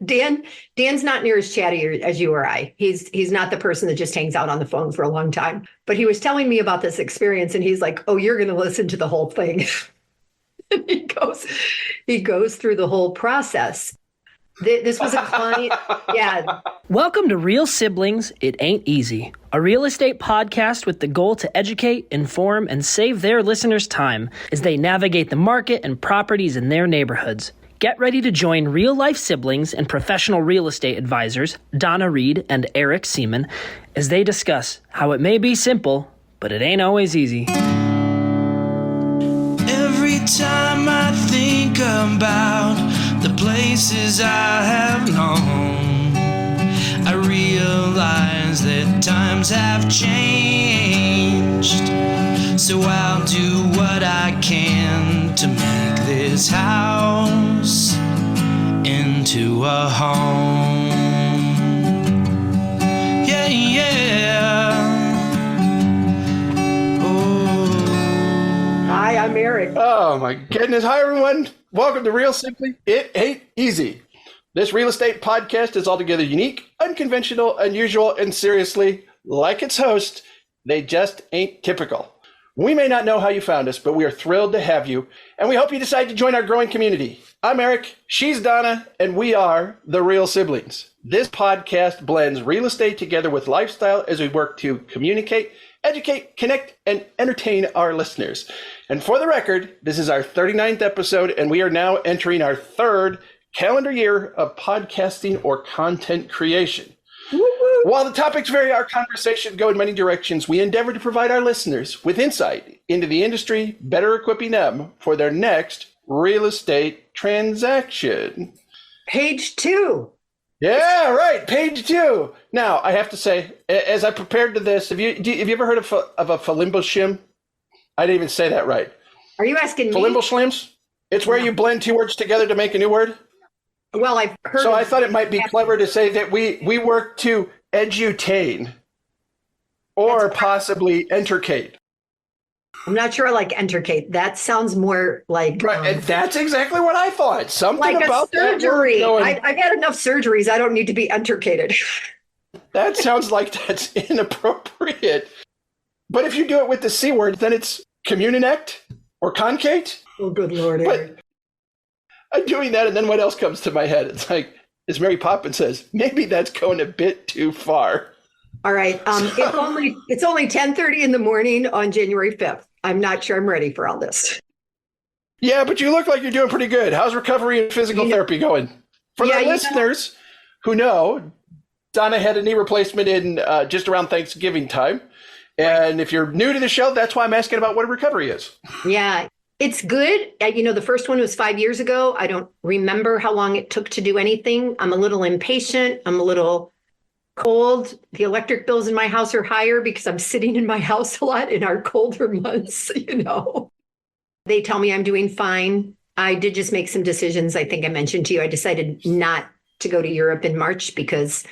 Dan's not near as chatty as you or I. He's not the person that just hangs out on the phone for a long time. But he was telling me about this experience, and he's like, "Oh, you're going to listen to the whole thing." And he goes through the whole process. This was a client. Yeah. Welcome to Real Siblings, It Ain't Easy, a real estate podcast with the goal to educate, inform, and save their listeners time as they navigate the market and properties in their neighborhoods. Get ready to join real-life siblings and professional real estate advisors, Donna Reed and Eric Seemann, as they discuss how it may be simple, but it ain't always easy. Every time I think about the places I have known, I realize that times have changed. So I'll do what I can to make this house into a home. Yeah, yeah. Oh. Hi, I'm Eric. Oh my goodness. Hi, everyone. Welcome to Real Simply It Ain't Easy. This real estate podcast is altogether unique, unconventional, unusual, and seriously, like its host, they just ain't typical. We may not know how you found us, but we are thrilled to have you, and we hope you decide to join our growing community. I'm Eric, she's Donna, and we are the Real Siblings. This podcast blends real estate together with lifestyle as we work to communicate, educate, connect, and entertain our listeners. And for the record, this is our 39th episode, and we are now entering our third calendar year of podcasting or content creation. Woo-hoo. While the topics vary, our conversation go in many directions. We endeavor to provide our listeners with insight into the industry, better equipping them for their next real estate transaction. Page 2. Yeah, right. Page 2. Now, I have to say, as I prepared to this, have you ever heard of a falimboslim? I didn't even say that right. Are you asking me? Falimboslims? It's where you blend two words together to make a new word. Well, I've heard. So I thought it might be clever to say that we work to edutain or possibly entercate. I'm not sure I like entercate. That sounds more like right, and that's exactly what I thought. Something like about a surgery. That I've had enough surgeries. I don't need to be entercated. That sounds like that's inappropriate. But if you do it with the C word, then it's communinect or concate. Oh, good Lord, Eric. But I'm doing that, and then what else comes to my head? It's like, as Mary Poppins says, maybe that's going a bit too far. All right. It's only 10:30 in the morning on January 5th. I'm not sure I'm ready for all this. Yeah, but you look like you're doing pretty good. How's recovery and physical therapy going? For the listeners who know, Donna had a knee replacement in just around Thanksgiving time. And if you're new to the show, that's why I'm asking about what a recovery is. Yeah, it's good. The first one was 5 years ago. I don't remember how long it took to do anything. I'm a little impatient. I'm a little cold. The electric bills in my house are higher because I'm sitting in my house a lot in our colder months, They tell me I'm doing fine. I did just make some decisions. I think I mentioned to you, I decided not to go to Europe in March because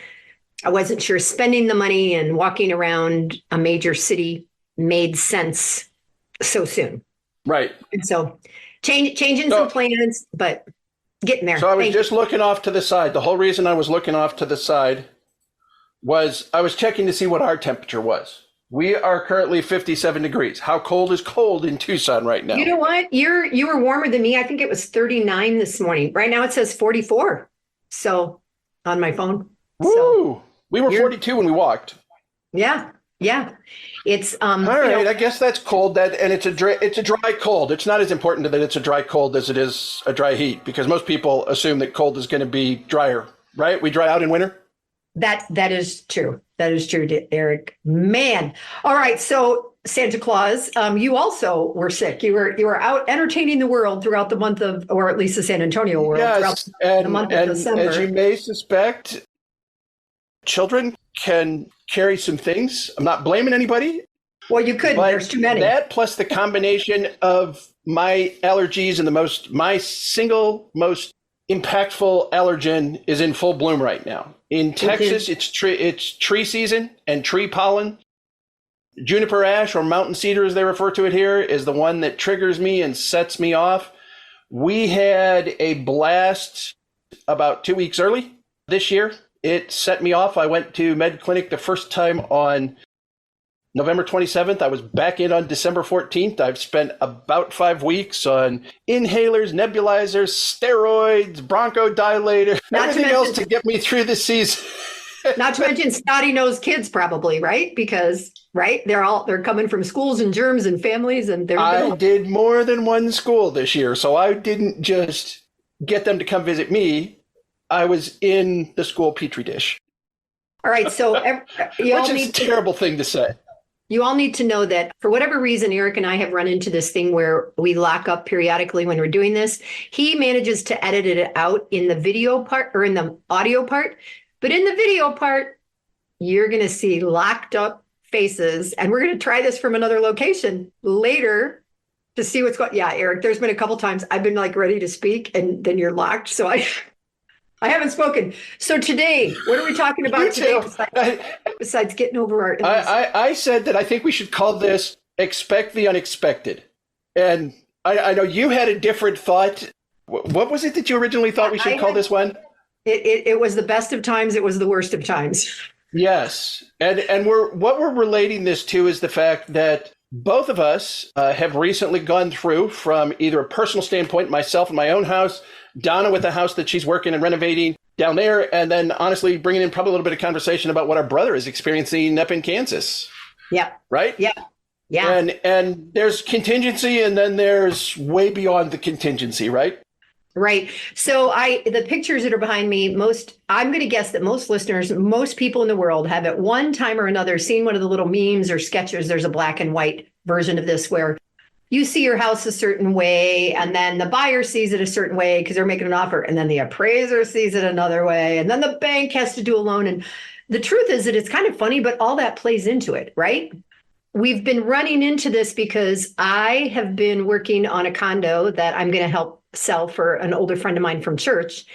I wasn't sure spending the money and walking around a major city made sense so soon. Right. And so changing some plans, but getting there. So I was just looking off to the side. The whole reason I was looking off to the side was I was checking to see what our temperature was. We are currently 57 degrees. How cold is cold in Tucson right now? You know what? You were warmer than me. I think it was 39 this morning. Right now it says 44. So on my phone. Woo! So we were 42 when we walked. Yeah. It's all right. I guess that's cold. And it's a dry cold. It's not as important that it's a dry cold as it is a dry heat, because most people assume that cold is going to be drier, right? We dry out in winter. That is true. That is true, Eric. Man. All right. So Santa Claus, you also were sick. You were out entertaining the world throughout the month of, or at least the San Antonio world. Yes, throughout the month of December. As you may suspect, children can carry some things. I'm not blaming anybody. Well, you couldn't. There's too many. That plus the combination of my allergies and my single most impactful allergen is in full bloom right now. In Texas, it's tree season and tree pollen. Juniper ash, or mountain cedar as they refer to it here, is the one that triggers me and sets me off. We had a blast about 2 weeks early this year. It set me off. I went to med clinic the first time on November 27th. I was back in on December 14th. I've spent about 5 weeks on inhalers, nebulizers, steroids, bronchodilator, everything else to get me through the season. Not to mention snotty-nosed kids probably, right? Because, right, they're coming from schools and germs and families. And I did more than one school this year, so I didn't just get them to come visit me. I was in the school petri dish. All right, so which is a terrible thing to say. You all need to know that for whatever reason, Eric and I have run into this thing where we lock up periodically when we're doing this. He manages to edit it out in the video part or in the audio part. But in the video part, you're going to see locked up faces. And we're going to try this from another location later to see what's going on. Yeah, Eric, there's been a couple times I've been like ready to speak and then you're locked. So I haven't spoken. So today, what are we talking about today besides getting over our... I said that I think we should call this Expect the Unexpected. And I know you had a different thought. What was it that you originally thought we should call this one? It was the best of times. It was the worst of times. Yes. And what we're relating this to is the fact that both of us have recently gone through, from either a personal standpoint, myself in my own house, Donna with the house that she's working and renovating down there, and then honestly bringing in probably a little bit of conversation about what our brother is experiencing up in Kansas. Yeah. Right? Yeah. Yeah. And there's contingency, and then there's way beyond the contingency, right? Right. So the pictures that are behind me, I'm going to guess that most listeners, most people in the world have at one time or another seen one of the little memes or sketches. There's a black and white version of this where you see your house a certain way, and then the buyer sees it a certain way because they're making an offer, and then the appraiser sees it another way, and then the bank has to do a loan. And the truth is that it's kind of funny, but all that plays into it, right? We've been running into this because I have been working on a condo that I'm going to help sell for an older friend of mine from church.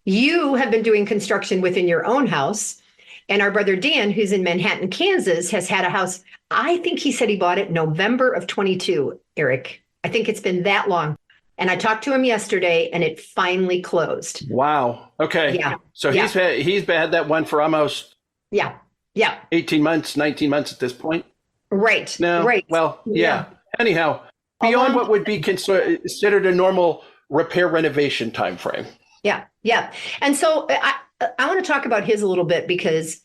You have been doing construction within your own house. And our brother Dan, who's in Manhattan, Kansas, has had a house. I think he said he bought it November of 22, Eric. I think it's been that long. And I talked to him yesterday and it finally closed. Wow. Okay. Yeah. So he's had that one for almost 18 months, 19 months at this point. Right. No. Right. Well, yeah. Anyhow, beyond what would be considered a normal repair renovation time frame. Yeah. Yeah. And so I want to talk about his a little bit because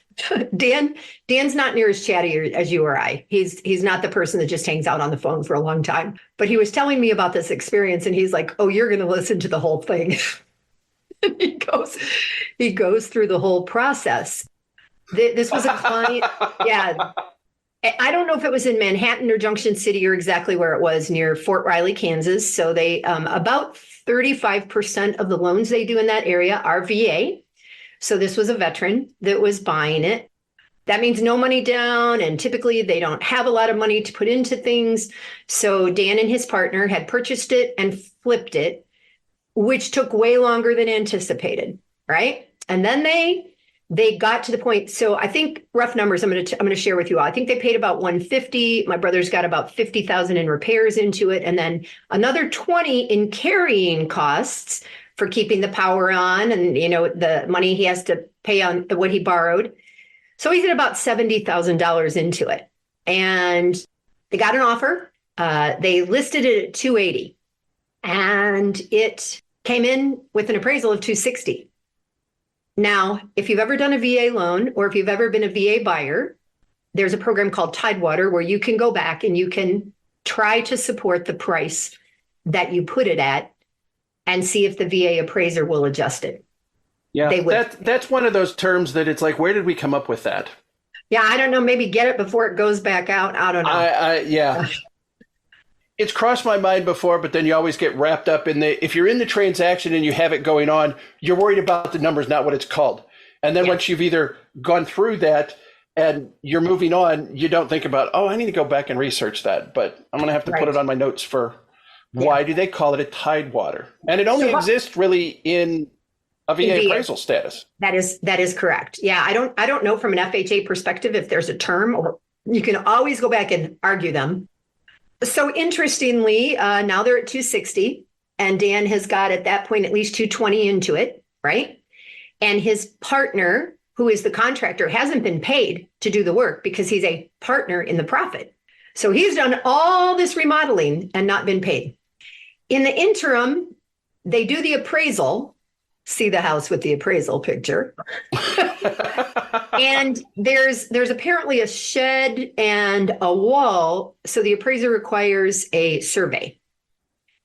Dan's not near as chatty as you or I. He's not the person that just hangs out on the phone for a long time. But he was telling me about this experience and he's like, "Oh, you're going to listen to the whole thing." And he goes through the whole process. This was a client. Yeah. I don't know if it was in Manhattan or Junction City or exactly where it was, near Fort Riley, Kansas. So they about 35% of the loans they do in that area are VA. So this was a veteran that was buying it. That means no money down, and typically they don't have a lot of money to put into things. So Dan and his partner had purchased it and flipped it, which took way longer than anticipated, right? And then they got to the point. So I think rough numbers I'm going to share with you all. I think they paid about $150. My brother's got about $50,000 in repairs into it, and then another $20 in carrying costs for keeping the power on, and the money he has to pay on what he borrowed. So he's at about $70,000 into it, and they got an offer. They listed it at $280, and it came in with an appraisal of $260. Now, if you've ever done a VA loan or if you've ever been a VA buyer, there's a program called Tidewater where you can go back and you can try to support the price that you put it at and see if the VA appraiser will adjust it. Yeah, that's one of those terms that it's like, where did we come up with that? Yeah, I don't know. Maybe get it before it goes back out. I don't know. Yeah. It's crossed my mind before, but then you always get wrapped up in if you're in the transaction and you have it going on, you're worried about the numbers, not what it's called. And then once you've either gone through that and you're moving on, you don't think about, I need to go back and research that. But I'm going to have to put it on my notes for why do they call it a Tidewater? And it only exists really in a VA appraisal status. That is correct. Yeah, I don't know from an FHA perspective if there's a term, or you can always go back and argue them. So interestingly, now they're at $260, and Dan has got at that point at least $220 into it, right? And his partner, who is the contractor, hasn't been paid to do the work because he's a partner in the profit. So he's done all this remodeling and not been paid. In the interim, they do the appraisal, see the house with the appraisal picture. And there's apparently a shed and a wall. So the appraiser requires a survey.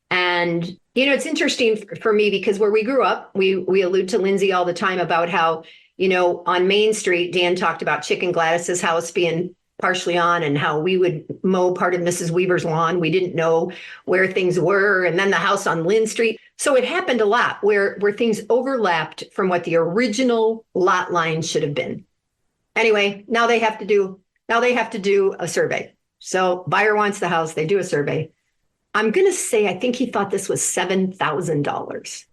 And, you know, it's interesting for me because where we grew up, we allude to Lindsey all the time about how, you know, on Main Street, Dan talked about Chick and Gladys's house being partially on and how we would mow part of Mrs. Weaver's lawn. We didn't know where things were. And then the house on Lynn Street. So it happened a lot where things overlapped from what the original lot line should have been. Anyway, now they have to do a survey. So buyer wants the house, they do a survey. I'm going to say, I think he thought this was $7,000.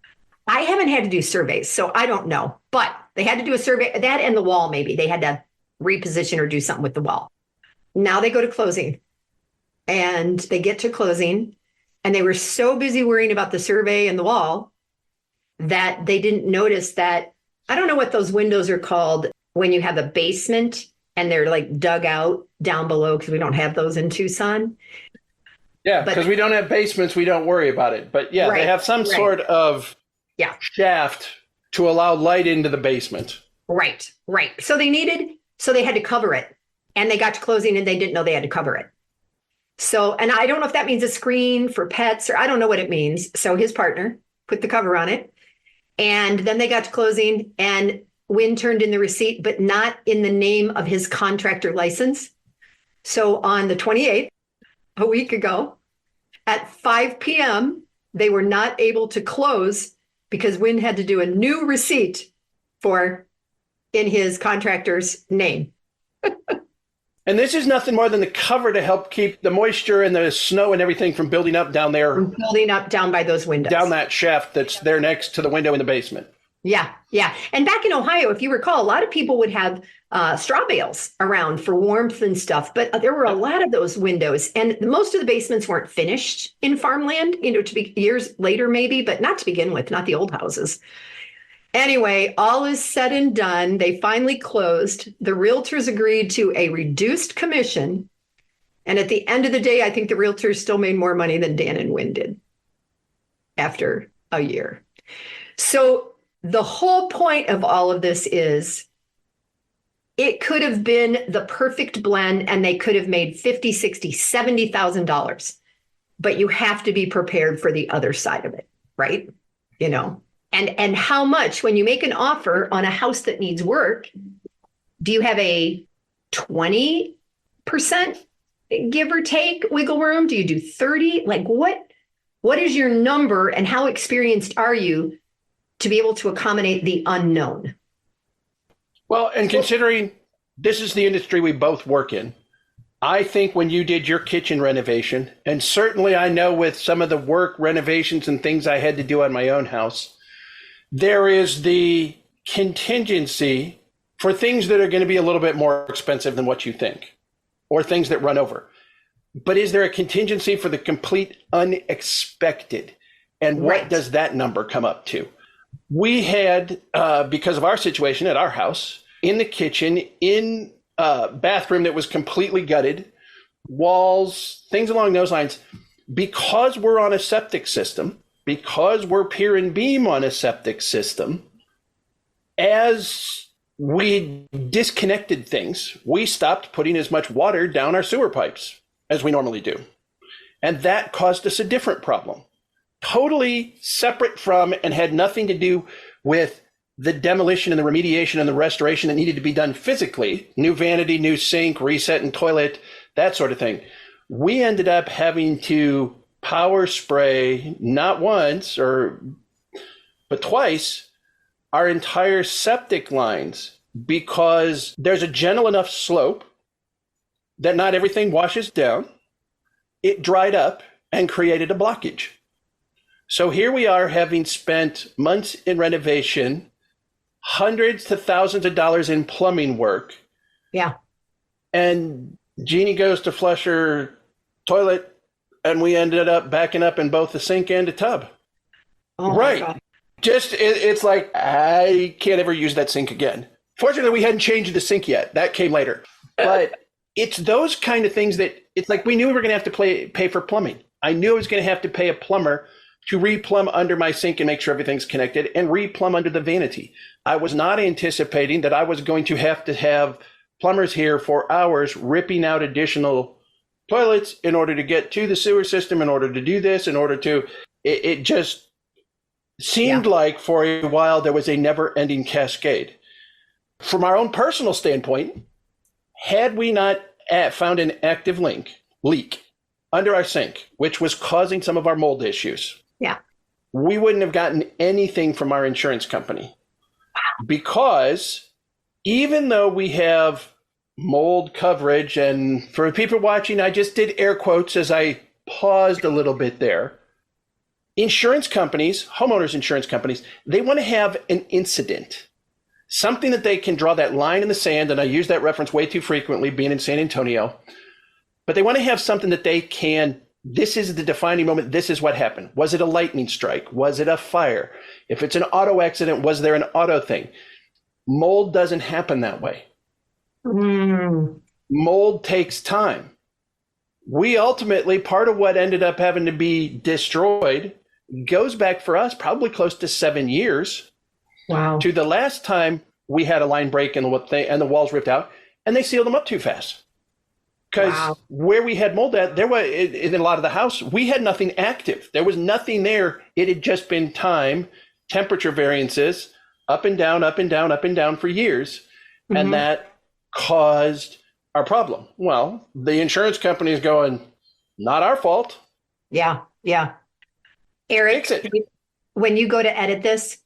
I haven't had to do surveys, so I don't know, but they had to do a survey, that and the wall, maybe they had to reposition or do something with the wall. Now they go to closing and they get to closing and they were so busy worrying about the survey and the wall that they didn't notice that, I don't know what those windows are called when you have a basement and they're like dug out down below, because we don't have those in Tucson. Yeah, because we don't have basements, we don't worry about it. But yeah, they have some sort of shaft to allow light into the basement. Right. So they had to cover it. And they got to closing and they didn't know they had to cover it. So, and I don't know if that means a screen for pets or I don't know what it means. So his partner put the cover on it. And then they got to closing and Wynn turned in the receipt, but not in the name of his contractor license. So on the 28th, a week ago, at 5 p.m., they were not able to close because Wynn had to do a new receipt in his contractor's name. And this is nothing more than the cover to help keep the moisture and the snow and everything from building up down there. From building up down by those windows. Down that shaft that's there next to the window in the basement. Yeah. And back in Ohio, if you recall, a lot of people would have straw bales around for warmth and stuff, but there were a lot of those windows. And most of the basements weren't finished in farmland, you know, to be years later maybe, but not to begin with, not the old houses. Anyway, all is said and done. They finally closed. The realtors agreed to a reduced commission. And at the end of the day, I think the realtors still made more money than Dan and Wynn did after a year. So the whole point of all of this is it could have been the perfect blend and they could have made $50,000, $60,000, $70,000. But you have to be prepared for the other side of it, right? You know. And how much, when you make an offer on a house that needs work, do you have a 20% give or take wiggle room? Do you do 30? Like what is your number and how experienced are you to be able to accommodate the unknown? Well, and considering this is the industry we both work in, I think when you did your kitchen renovation, and certainly I know with some of the work renovations and things I had to do on my own house, there is the contingency for things that are going to be a little bit more expensive than what you think, or things that run over. But is there a contingency for the complete unexpected? And what does that number come up to? We had, because of our situation at our house, in the kitchen, in a bathroom that was completely gutted, walls, things along those lines, because we're on a septic system, because we're pier and beam on a septic system, as we disconnected things, we stopped putting as much water down our sewer pipes as we normally do. And that caused us a different problem, totally separate from and had nothing to do with the demolition and the remediation and the restoration that needed to be done physically, new vanity, new sink, reset and toilet, that sort of thing. We ended up having to power spray not once but twice our entire septic lines because there's a gentle enough slope that not everything washes down. It dried up and created a blockage. So here we are, having spent months in renovation, hundreds to thousands of dollars in plumbing work. Yeah. And Jeannie goes to flush her toilet, and we ended up backing up in both the sink and the tub. Oh, right. It's like, I can't ever use that sink again. Fortunately, we hadn't changed the sink yet. That came later. But it's those kind of things that it's like we knew we were going to have to pay for plumbing. I knew I was going to have to pay a plumber to re-plumb under my sink and make sure everything's connected and re-plumb under the vanity. I was not anticipating that I was going to have plumbers here for hours ripping out additional toilets in order to get to the sewer system, in order to do this, it just seemed like for a while there was a never-ending cascade. From our own personal standpoint, had we not found an active leak under our sink, which was causing some of our mold issues, we wouldn't have gotten anything from our insurance company. Because even though we have mold coverage, and for people watching, I just did air quotes as I paused a little bit there. Insurance companies, homeowners insurance companies, they want to have an incident, something that they can draw that line in the sand. And I use that reference way too frequently being in San Antonio, but they want to have something that they can, this is the defining moment. This is what happened. Was it a lightning strike? Was it a fire? If it's an auto accident, was there an auto thing? Mold doesn't happen that way. Mold takes time. We ultimately, part of what ended up having to be destroyed goes back for us probably close to 7 years. Wow. To the last time we had a line break and the walls ripped out, and they sealed them up too fast. Because where we had mold at, there was in a lot of the house, we had nothing active. There was nothing there. It had just been time, temperature variances, up and down, up and down, up and down for years. And that caused our problem. Well, the insurance company is going, not our fault. Yeah. Eric, when you go to edit this,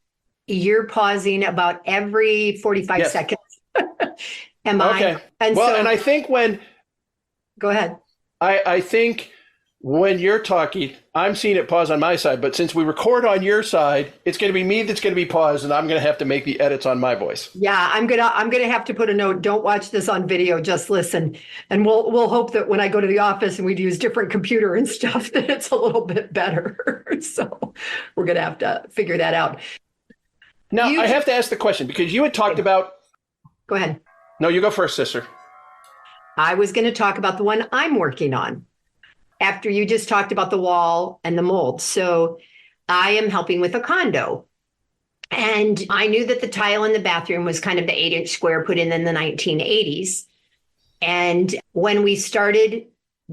you're pausing about every 45 seconds. Am I? And and I think go ahead. I think when you're talking, I'm seeing it pause on my side, but since we record on your side, it's going to be me that's going to be paused, and I'm going to have to make the edits on my voice. Yeah, I'm gonna have to put a note. Don't watch this on video. Just listen, and we'll hope that when I go to the office and we use different computer and stuff, that it's a little bit better. So we're gonna have to figure that out. Now I have to ask the question because you had talked about. Go ahead. No, you go first, sister. I was going to talk about the one I'm working on after you just talked about the wall and the mold. So I am helping with a condo. And I knew that the tile in the bathroom was kind of the 8-inch square put in the 1980s. And when we started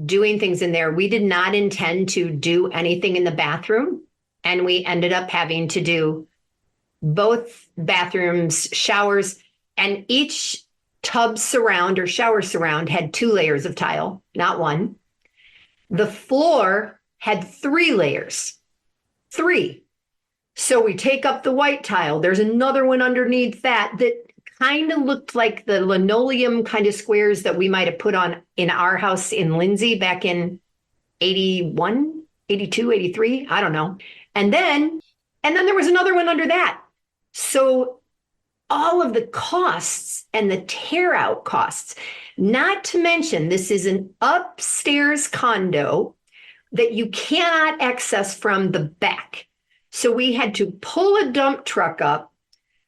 doing things in there, we did not intend to do anything in the bathroom. And we ended up having to do both bathrooms, showers, and each tub surround or shower surround had 2 layers of tile, not 1. The floor had 3 layers. 3. So we take up the white tile. There's another one underneath that kind of looked like the linoleum kind of squares that we might have put on in our house in Lindsey back in 81, 82, 83. I don't know. And then there was another one under that. So all of the costs and the tear out costs, not to mention this is an upstairs condo that you cannot access from the back. So we had to pull a dump truck up,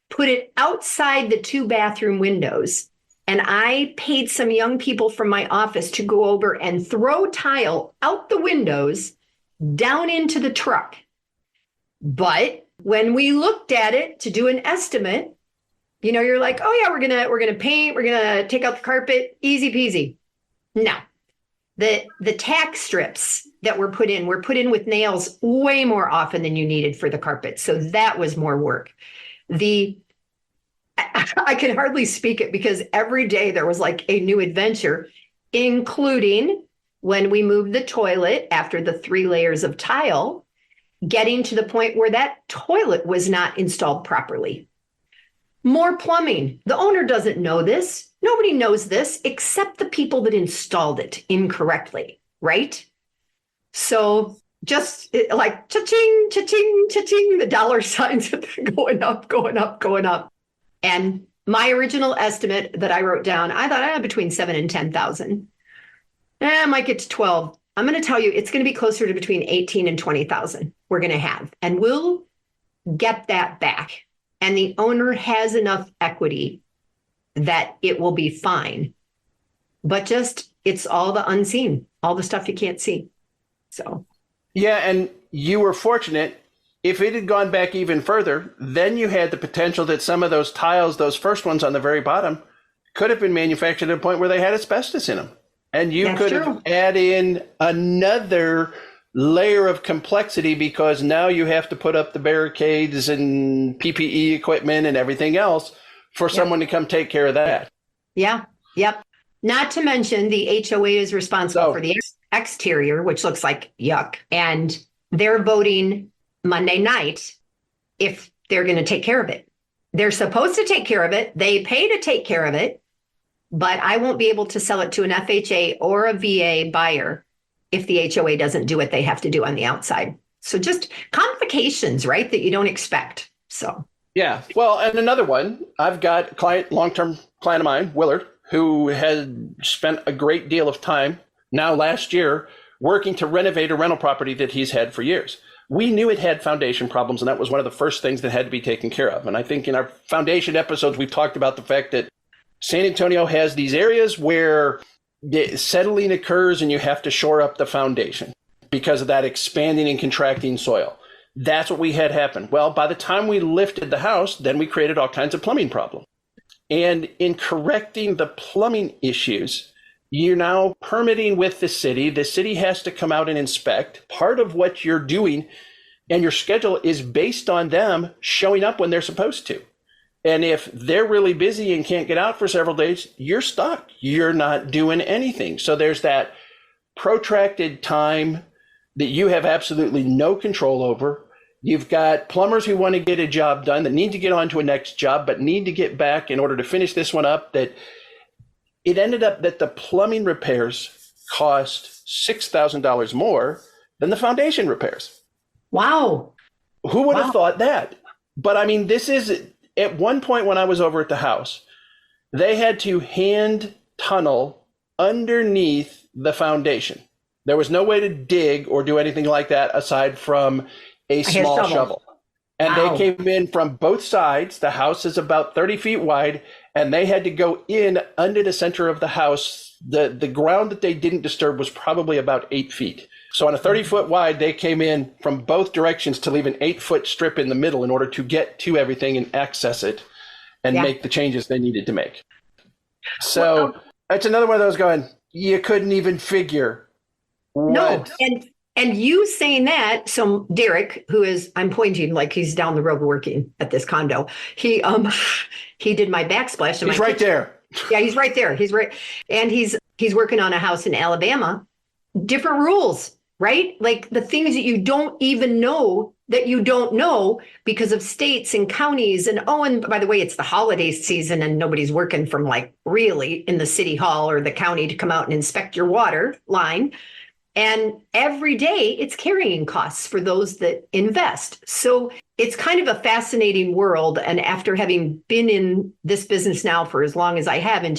put it outside the 2 bathroom windows. And I paid some young people from my office to go over and throw tile out the windows down into the truck. But when we looked at it to do an estimate, you're like, oh yeah, we're gonna paint, we're gonna take out the carpet, easy peasy. No, the tack strips that were put in with nails way more often than you needed for the carpet. So that was more work. I can hardly speak it because every day there was like a new adventure, including when we moved the toilet after the 3 layers of tile, getting to the point where that toilet was not installed properly. More plumbing. The owner doesn't know this. Nobody knows this except the people that installed it incorrectly, right? So just like cha-ching, cha-ching, cha-ching, the dollar signs are going up, going up, going up. And my original estimate that I wrote down, I thought I had between 7 and 10,000. I might get to 12. I'm going to tell you, it's going to be closer to between 18 and 20,000 we're going to have. And we'll get that back. And the owner has enough equity that it will be fine. But just, it's all the unseen, all the stuff you can't see. So. Yeah, and you were fortunate. If it had gone back even further, then you had the potential that some of those tiles, those first ones on the very bottom, could have been manufactured at a point where they had asbestos in them. And you That's could true. have add in another layer of complexity because now you have to put up the barricades and PPE equipment and everything else for someone to come take care of that. Yeah. Yep. Not to mention the HOA is responsible for the exterior, which looks like yuck. And they're voting Monday night if they're going to take care of it. They're supposed to take care of it. They pay to take care of it, but I won't be able to sell it to an FHA or a VA buyer if the HOA doesn't do what they have to do on the outside. So just complications, right, that you don't expect. So. Yeah. Well, and another one, I've got a client, long-term client of mine, Willard, who had spent a great deal of time now last year working to renovate a rental property that he's had for years. We knew it had foundation problems, and that was one of the first things that had to be taken care of. And I think in our foundation episodes, we've talked about the fact that San Antonio has these areas where the settling occurs and you have to shore up the foundation because of that expanding and contracting soil. That's what we had happen. Well, by the time we lifted the house, then we created all kinds of plumbing problems. And in correcting the plumbing issues, you're now permitting with the city. The city has to come out and inspect. Part of what you're doing and your schedule is based on them showing up when they're supposed to. And if they're really busy and can't get out for several days, you're stuck. You're not doing anything. So there's that protracted time that you have absolutely no control over. You've got plumbers who want to get a job done that need to get on to a next job, but need to get back in order to finish this one up. That it ended up that the plumbing repairs cost $6,000 more than the foundation repairs. Wow. Who would have thought that? But I mean, this is at one point when I was over at the house, they had to hand tunnel underneath the foundation. There was no way to dig or do anything like that aside from a small shovel. And they came in from both sides. The house is about 30 feet wide, and they had to go in under the center of the house. The ground that they didn't disturb was probably about 8 feet. So on a 30-foot wide, they came in from both directions to leave an 8-foot strip in the middle in order to get to everything and access it and make the changes they needed to make. So that's another one of those going, you couldn't even figure what. No, and you saying that, so Derek, who is, I'm pointing like he's down the road working at this condo. He did my backsplash. He's right there. Yeah, he's right there. He's right. And he's working on a house in Alabama. Different rules, right? Like the things that you don't even know that you don't know because of states and counties. And by the way, it's the holiday season and nobody's working from like really in the city hall or the county to come out and inspect your water line. And every day it's carrying costs for those that invest. So it's kind of a fascinating world. And after having been in this business now for as long as I have, and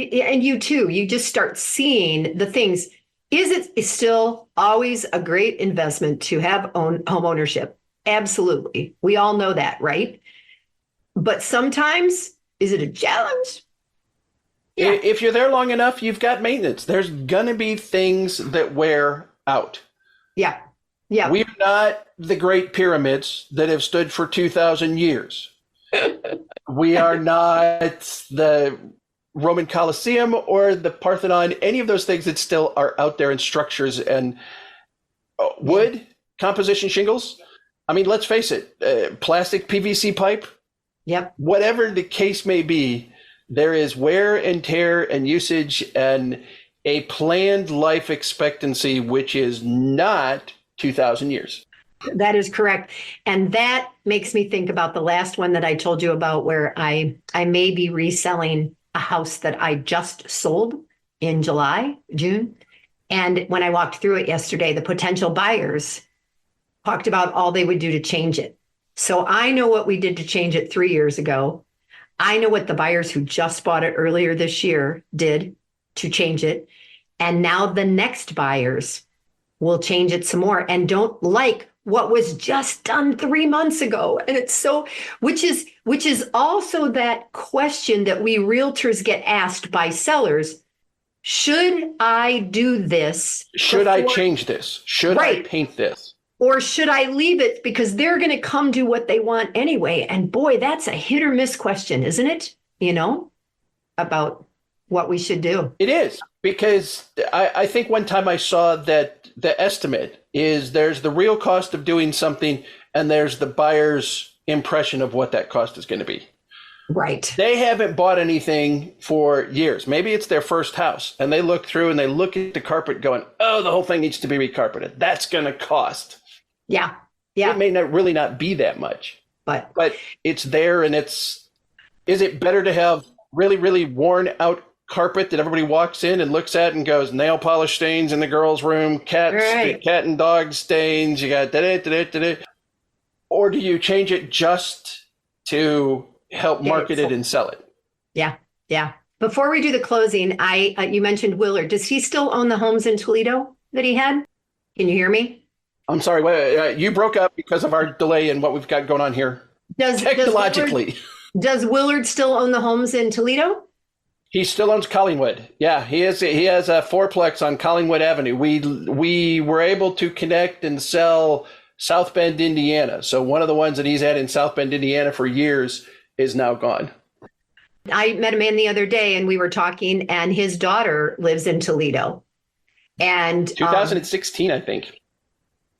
you too, you just start seeing the things. Is it still always a great investment to have home ownership? Absolutely. We all know that, right? But sometimes, is it a challenge? Yeah. If you're there long enough, you've got maintenance. There's going to be things that wear out. Yeah. Yeah. We're not the Great Pyramids that have stood for 2,000 years. We are not the Roman Colosseum or the Parthenon, any of those things that still are out there in structures and wood, composition shingles. I mean, let's face it, plastic PVC pipe. Yep. Whatever the case may be, there is wear and tear and usage and a planned life expectancy, which is not 2,000 years. That is correct. And that makes me think about the last one that I told you about where I may be reselling a house that I just sold in June. And when I walked through it yesterday, the potential buyers talked about all they would do to change it. So I know what we did to change it 3 years ago. I know what the buyers who just bought it earlier this year did to change it. And now the next buyers will change it some more and don't like what was just done 3 months ago. And it's so, which is also that question that we realtors get asked by sellers. Should I do this? Should I change this? Should I paint this? Or should I leave it because they're going to come do what they want anyway? And boy, that's a hit or miss question, isn't it? About what we should do. It is, because I think one time I saw that the estimate is there's the real cost of doing something and there's the buyer's impression of what that cost is going to be. Right. They haven't bought anything for years. Maybe it's their first house and they look through and they look at the carpet going, oh, the whole thing needs to be recarpeted. That's going to cost. Yeah. Yeah. It may really not be that much, but it's there. And is it better to have really, really worn out carpet that everybody walks in and looks at and goes, nail polish stains in the girls' room, cat and dog stains, you got da-da-da-da-da-da. Or do you change it just to help market it and sell it? Yeah. Yeah. Before we do the closing, you mentioned Willard. Does he still own the homes in Toledo that he had? Can you hear me? I'm sorry. You broke up because of our delay and what we've got going on here. Technologically. Does Willard still own the homes in Toledo? He still owns Collingwood. Yeah, he has a fourplex on Collingwood Avenue. We were able to connect and sell South Bend, Indiana. So one of the ones that he's had in South Bend, Indiana for years is now gone. I met a man the other day and we were talking, and his daughter lives in Toledo. And 2016, I think.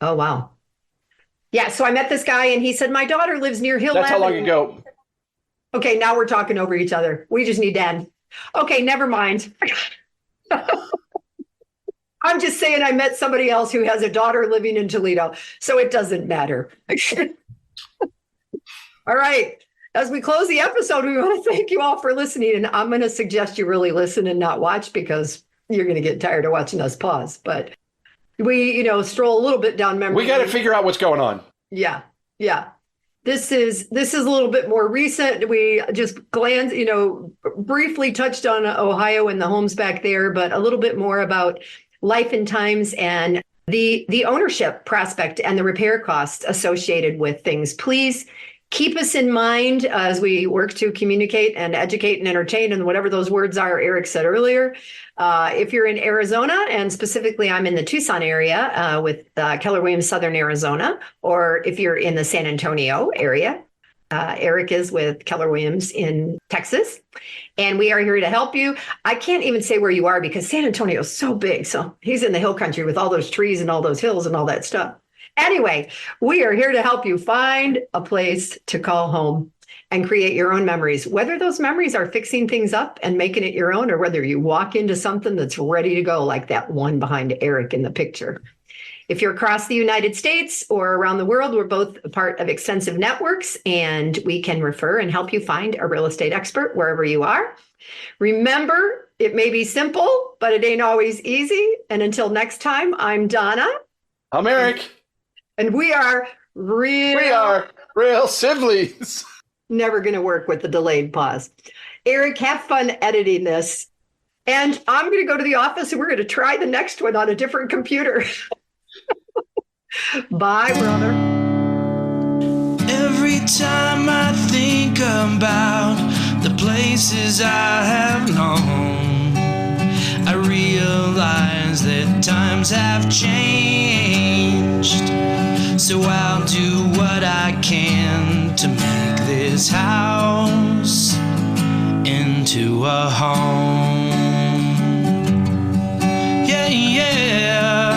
Oh, wow. Yeah, so I met this guy and he said, my daughter lives near Hill Avenue. That's how long ago? Okay, now we're talking over each other. We just need to end. Okay, never mind. I'm just saying I met somebody else who has a daughter living in Toledo, so it doesn't matter. All right. As we close the episode, we want to thank you all for listening. And I'm going to suggest you really listen and not watch, because you're going to get tired of watching us pause. But we, stroll a little bit down memory lane. We got to figure out what's going on. Yeah. Yeah. This is a little bit more recent. We just briefly touched on Ohio and the homes back there, but a little bit more about life and times and the ownership prospect and the repair costs associated with things. Please keep us in mind as we work to communicate and educate and entertain, and whatever those words are Eric said earlier. If you're in Arizona, and specifically I'm in the Tucson area with Keller Williams Southern Arizona, or if you're in the San Antonio area, Eric is with Keller Williams in Texas, and we are here to help you. I can't even say where you are because San Antonio is so big. So he's in the hill country with all those trees and all those hills and all that stuff. Anyway, we are here to help you find a place to call home and create your own memories, whether those memories are fixing things up and making it your own, or whether you walk into something that's ready to go, like that one behind Eric in the picture. If you're across the United States or around the world, we're both a part of extensive networks, and we can refer and help you find a real estate expert wherever you are. Remember, it may be simple, but it ain't always easy. And until next time, I'm Donna. I'm Eric. And we are real siblings. Never going to work with the delayed pause. Eric, have fun editing this. And I'm going to go to the office and we're going to try the next one on a different computer. Bye, brother. Every time I think about the places I have known, I realize that times have changed. So I'll do what I can to make this house into a home. Yeah, yeah.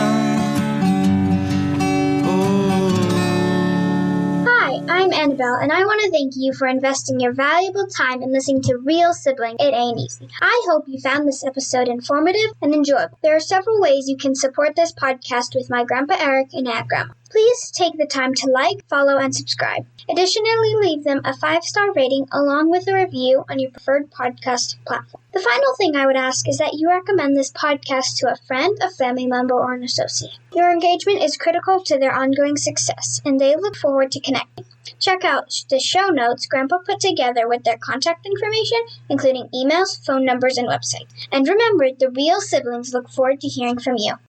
I'm Annabelle, and I want to thank you for investing your valuable time in listening to Real Sibling. It Ain't Easy. I hope you found this episode informative and enjoyable. There are several ways you can support this podcast with my Grandpa Eric and Aunt Grandma. Please take the time to like, follow, and subscribe. Additionally, leave them a 5-star rating along with a review on your preferred podcast platform. The final thing I would ask is that you recommend this podcast to a friend, a family member, or an associate. Your engagement is critical to their ongoing success, and they look forward to connecting. Check out the show notes Grandpa put together with their contact information, including emails, phone numbers, and website. And remember, the Real Siblings look forward to hearing from you.